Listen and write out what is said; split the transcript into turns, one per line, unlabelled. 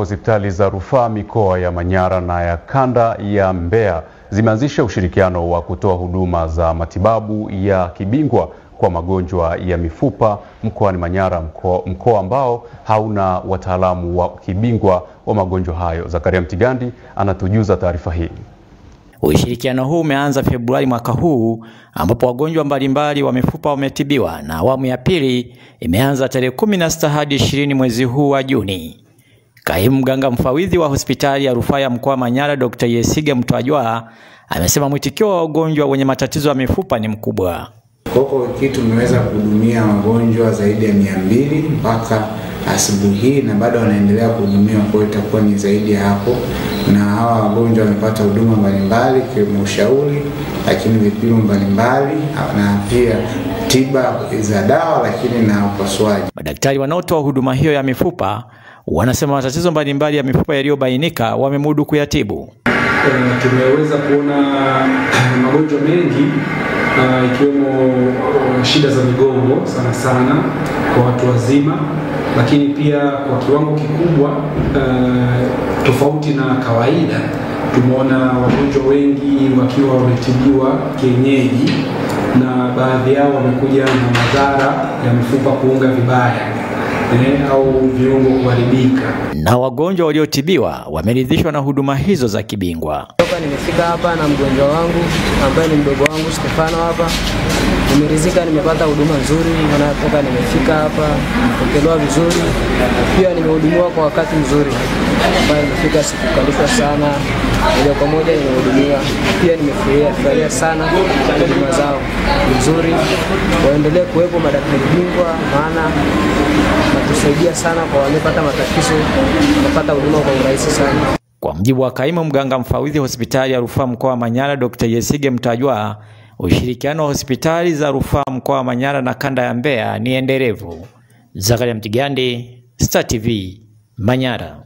Hospitali za rufaa mikoa ya Manyara na ya kanda ya Mbeya zimeanzisha ushirikiano wa kutoa huduma za matibabu ya kibingwa kwa magonjwa ya mifupa mkoani Manyara, mkoa ambao hauna wataalamu wa kibingwa wa magonjwa hayo. Zakaria Mtigandi anatujuza taarifa hii.
Ushirikiano huu umeanza Februari mwaka huu, ambapo wagonjwa mbalimbali wa mifupa wametibiwa, na awamu ya pili imeanza tarehe 16 hadi 20 mwezi huu wa Juni. Kaimu mganga mfawidhi wa hospitali ya rufaa ya mkoa wa Manyara, Dr. Yesige Mtajwa, amesema mwitikio wa wagonjwa wenye matatizo ya mifupa ni mkubwa.
Kwa kitu tumeweza kuhudumia wagonjwa zaidi ya 200 mpaka asubuhi hii, na bado wanaendelea kuhudumiwa, kwa itakuwa ni zaidi ya hapo. Na hawa wagonjwa wamepata huduma mbalimbali kama ushauri, lakini vipimo mbalimbali na pia tiba za dawa, lakini na upasuaji.
Madaktari wanaotoa huduma hiyo ya mifupa wanasema matatizo mbalimbali ya mifupa yaliyobainika wamemudu kuyatibu.
Tumeweza kuona magonjwa mengi ikiwemo shida za migongo sana kwa watu wazima, lakini pia kwa kiwango kikubwa tofauti na kawaida. Tumeona wagonjwa wengi wakiwa wametibiwa kienyeji, na baadhi yao wamekuja na madhara ya mifupa kuunga vibaya au viungo kuharibika.
Na wagonjwa waliotibiwa wameridhishwa na huduma hizo za kibingwa.
Toka nimefika hapa na mgonjwa wangu ambaye ni mdogo wangu Stefano hapa, nimeridhika, nimepata huduma nzuri. Toka nimefika hapa nimepokelewa vizuri, pia nimehudumiwa kwa wakati mzuri, ambaye nimefika sikukalishwa sana, moja kwa moja nimehudumiwa. Pia nimefurahia sana huduma zao nzuri. Waendelee kuwepo madaktari bingwa, maana natusaidia sana kwa waliopata matatizo, wanapata huduma kwa urahisi sana.
Kwa mjibu wa kaimu mganga mfawidhi hospitali ya rufaa mkoa wa Manyara, Dr. Yesige Mtajwa, ushirikiano wa hospitali za rufaa mkoa wa Manyara na kanda ya Mbeya ni endelevu. Zakaria Mtigandi, Star TV, Manyara.